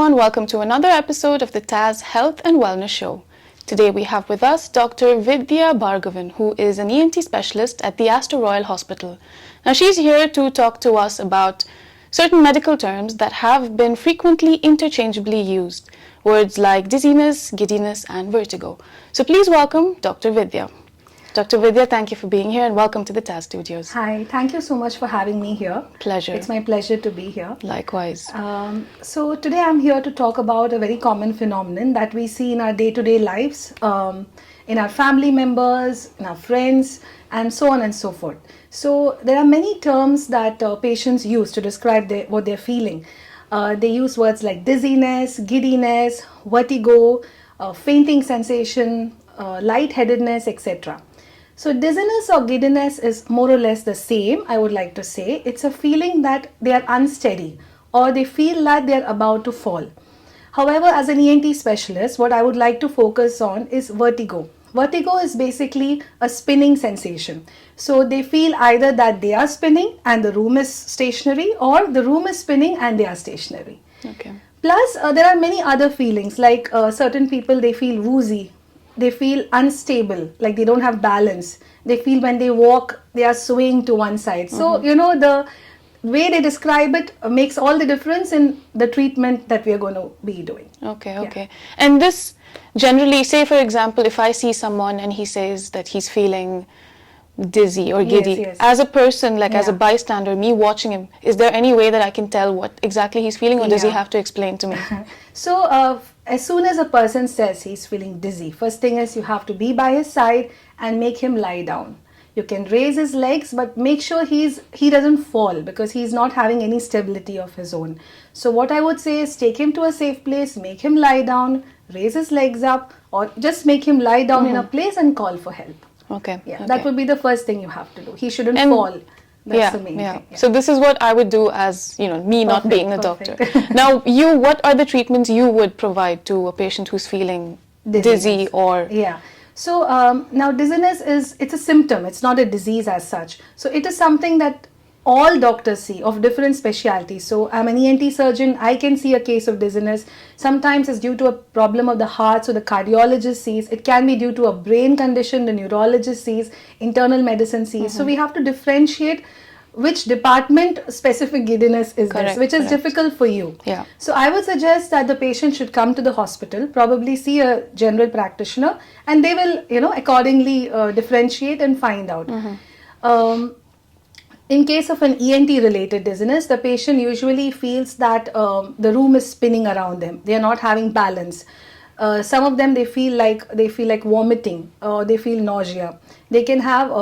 everyone, welcome to another episode of the TAS Health and Wellness Show. Today we have with us Dr. Vidya Bhargavan, who is an ENT Specialist at the Aster Royal Hospital. Now she's here to talk to us about certain medical terms that have been frequently interchangeably used, words like dizziness, giddiness and vertigo. So please welcome Dr. Vidya. Dr. Vidya, thank you for being here and welcome to the TAS Studios. Hi, thank you so much for having me here. Pleasure. It's my pleasure to be here. Likewise. So today I'm here to talk about a very common phenomenon that we see in our day-to-day lives, in our family members, in our friends, and so on and so forth. So there are many terms that patients use to describe what they're feeling. They use words like dizziness, giddiness, vertigo, fainting sensation, lightheadedness, etc. So dizziness or giddiness is more or less the same, I would like to say. It's a feeling that they are unsteady or they feel that they are about to fall. However, as an ENT specialist, what I would like to focus on is vertigo. Vertigo is basically a spinning sensation. So they feel either that they are spinning and the room is stationary, or the room is spinning and they are stationary. Okay. Plus, there are many other feelings, like certain people, they feel woozy. They feel unstable, like they don't have balance. They feel when they walk, they are swaying to one side. So, the way they describe it makes all the difference in the treatment that we are going to be doing. Okay. Yeah. And this generally, say for example, if I see someone and he says that he's feeling dizzy or giddy, Yes. as a person, like as a bystander, me watching him, is there any way that I can tell what exactly he's feeling, or does he have to explain to me? So, as soon as a person says he's feeling dizzy, first thing is you have to be by his side and make him lie down. You can raise his legs, but make sure he doesn't fall, because he's not having any stability of his own. So what I would say is take him to a safe place, make him lie down, raise his legs up, or just make him lie down in a place and call for help. Okay. That would be the first thing you have to do. He shouldn't fall. That's the main thing. Yeah. So this is what I would do as, me not being a doctor. Perfect. Now, what are the treatments you would provide to a patient who's feeling dizzy or... Yeah. So now dizziness it's a symptom. It's not a disease as such. So it is something that all doctors see of different specialties. So I'm an ENT surgeon. I can see a case of dizziness. Sometimes it's due to a problem of the heart, so the cardiologist sees. It can be due to a brain condition, the neurologist sees, internal medicine sees. So we have to differentiate which department specific giddiness is this, which is difficult for you. Yeah. So I would suggest that the patient should come to the hospital, probably see a general practitioner, and they will, accordingly differentiate and find out. In case of an ENT related dizziness, the patient usually feels that the room is spinning around them. They are not having balance. Some of them, they feel like vomiting, or they feel nausea. They can have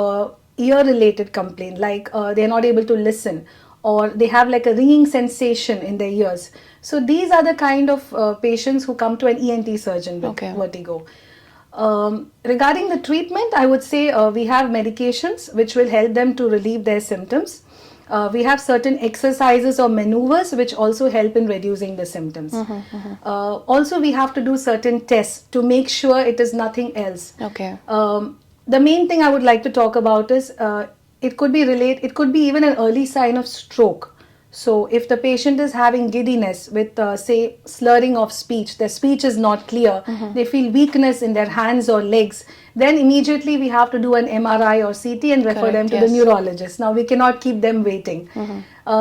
ear related complaint, like they are not able to listen, or they have like a ringing sensation in their ears. So these are the kind of patients who come to an ENT surgeon with vertigo. Regarding the treatment, I would say we have medications which will help them to relieve their symptoms. We have certain exercises or maneuvers which also help in reducing the symptoms. Also, we have to do certain tests to make sure it is nothing else. Okay. The main thing I would like to talk about is it could be even an early sign of stroke. So if the patient is having giddiness with say slurring of speech, their speech is not clear, they feel weakness in their hands or legs, then immediately we have to do an MRI or CT and refer them to the neurologist. Now we cannot keep them waiting.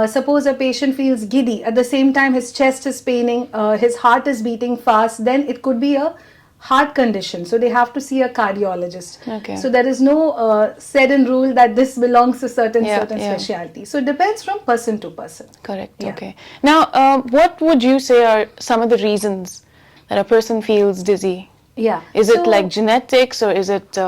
Suppose a patient feels giddy, at the same time his chest is paining, his heart is beating fast, then it could be a heart condition, so they have to see a cardiologist. Okay. So there is no said in rule that this belongs to certain specialty. So it depends from person to person. Correct. Yeah. Okay. Now, what would you say are some of the reasons that a person feels dizzy? Yeah. Is it like genetics, or is it?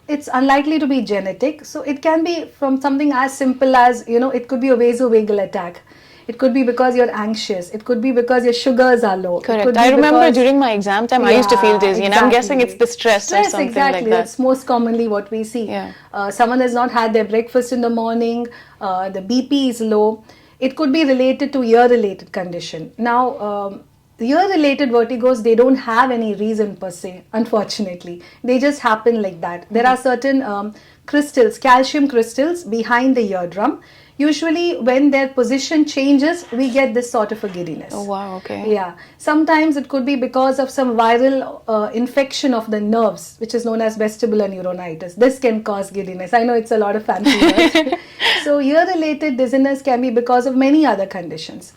It's unlikely to be genetic. So it can be from something as simple as, it could be a vasovagal attack. It could be because you're anxious. It could be because your sugars are low. Correct. I remember during my exam time, I used to feel dizzy, and I'm guessing it's the stress or something like that. That's most commonly what we see. Yeah. Someone has not had their breakfast in the morning. The BP is low. It could be related to ear-related condition. Now, ear-related vertigos, they don't have any reason per se, unfortunately. They just happen like that. There are certain crystals, calcium crystals behind the eardrum. usually when their position changes, we get this sort of a giddiness. Oh wow, okay. Yeah, sometimes it could be because of some viral infection of the nerves, which is known as vestibular neuronitis. This can cause giddiness. I know it's a lot of fancy words. So ear-related dizziness can be because of many other conditions.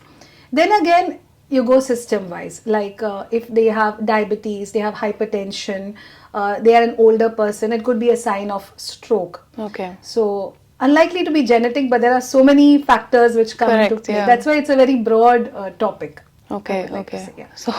Then again, you go system-wise, like if they have diabetes, they have hypertension, they are an older person, it could be a sign of stroke. Okay. So unlikely to be genetic, but there are so many factors which come into play. Yeah. That's why it's a very broad topic. Okay, like okay. say, yeah. So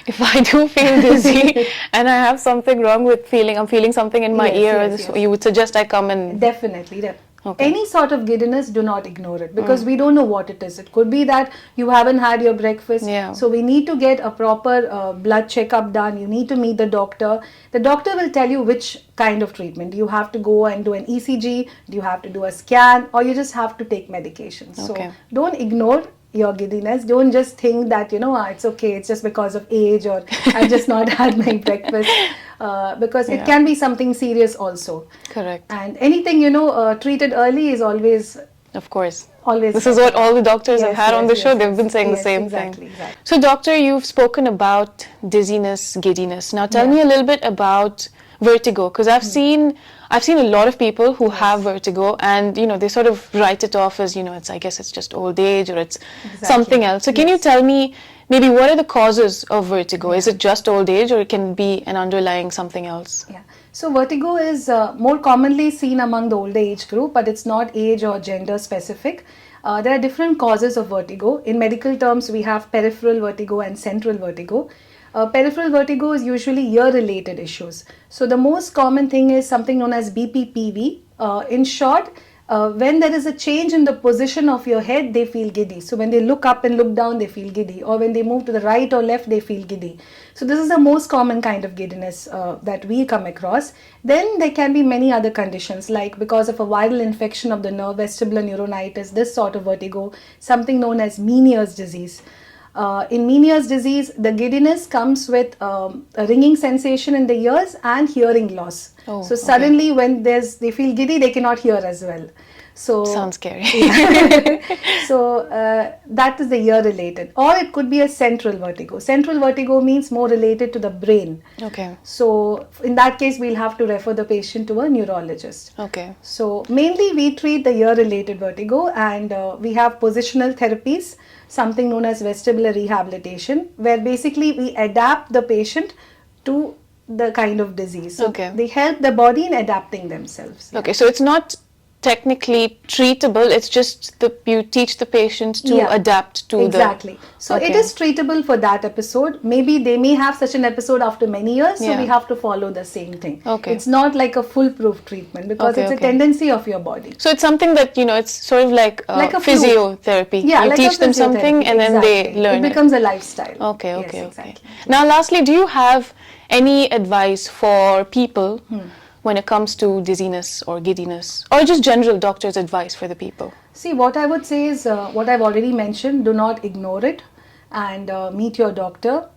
if I do feel dizzy and I have something wrong with I'm feeling something in my ear, you would suggest I come and... Definitely. Okay. Any sort of giddiness, do not ignore it, because we don't know what it is. It could be that you haven't had your breakfast. Yeah. So we need to get a proper blood checkup done. You need to meet the doctor. The doctor will tell you which kind of treatment. Do you have to go and do an ECG? Do you have to do a scan? Or you just have to take medication. Okay. So don't ignore your giddiness. Don't just think that, it's okay, it's just because of age, or I've just not had my breakfast, because it can be something serious also. Correct. And anything, treated early is always... Of course. Always. This is what all the doctors have had on the show. They've been saying the same exactly, thing. Exactly. So doctor, you've spoken about dizziness, giddiness. Now tell me a little bit about vertigo, because I've seen a lot of people who have vertigo, and they sort of write it off as I guess it's just old age, or it's something else. So can you tell me maybe what are the causes of vertigo? Is it just old age, or it can be an underlying something else? Yeah. So vertigo is more commonly seen among the older age group, but it's not age or gender specific. There are different causes of vertigo. In medical terms, we have peripheral vertigo and central vertigo. Peripheral vertigo is usually ear-related issues. So the most common thing is something known as BPPV. In short, when there is a change in the position of your head, they feel giddy. So when they look up and look down, they feel giddy. Or when they move to the right or left, they feel giddy. So this is the most common kind of giddiness that we come across. Then there can be many other conditions, like because of a viral infection of the nerve, vestibular neuronitis, this sort of vertigo, something known as Meniere's disease. In Meniere's disease, the giddiness comes with a ringing sensation in the ears and hearing loss. Oh, so suddenly when they feel giddy, they cannot hear as well. So sounds scary. So that is the ear related, or it could be a central vertigo. Central vertigo means more related to the brain. Okay. So in that case, we'll have to refer the patient to a neurologist. Okay. So mainly we treat the ear related vertigo, and we have positional therapies, something known as vestibular rehabilitation, where basically we adapt the patient to the kind of disease. So they help the body in adapting themselves. Okay, so it's not technically treatable, it's just you teach the patient to adapt to exactly. So it is treatable for that episode. Maybe they may have such an episode after many years, so we have to follow the same thing. Okay. It's not like a foolproof treatment, because it's a tendency of your body. So it's something that, it's sort of like a physiotherapy. Yeah, you like teach them something and then they learn it. It becomes a lifestyle. Okay, okay, okay. Now lastly, do you have any advice for people when it comes to dizziness or giddiness, or just general doctor's advice for the people? See, what I would say is what I've already mentioned. Do not ignore it, and meet your doctor.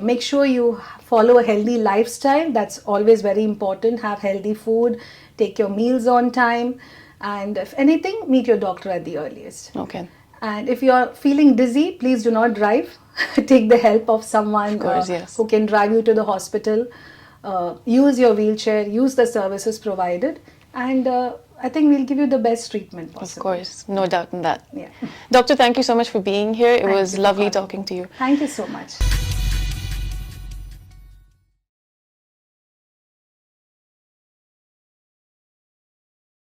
Make sure you follow a healthy lifestyle. That's always very important. Have healthy food, take your meals on time, and if anything, meet your doctor at the earliest. Okay. And if you are feeling dizzy, please do not drive. Take the help of someone who can drive you to the hospital. Use your wheelchair, use the services provided, and I think we'll give you the best treatment possible. Of course, no doubt in that. Yeah. Doctor, thank you so much for being here. It was lovely talking to you. Thank you so much.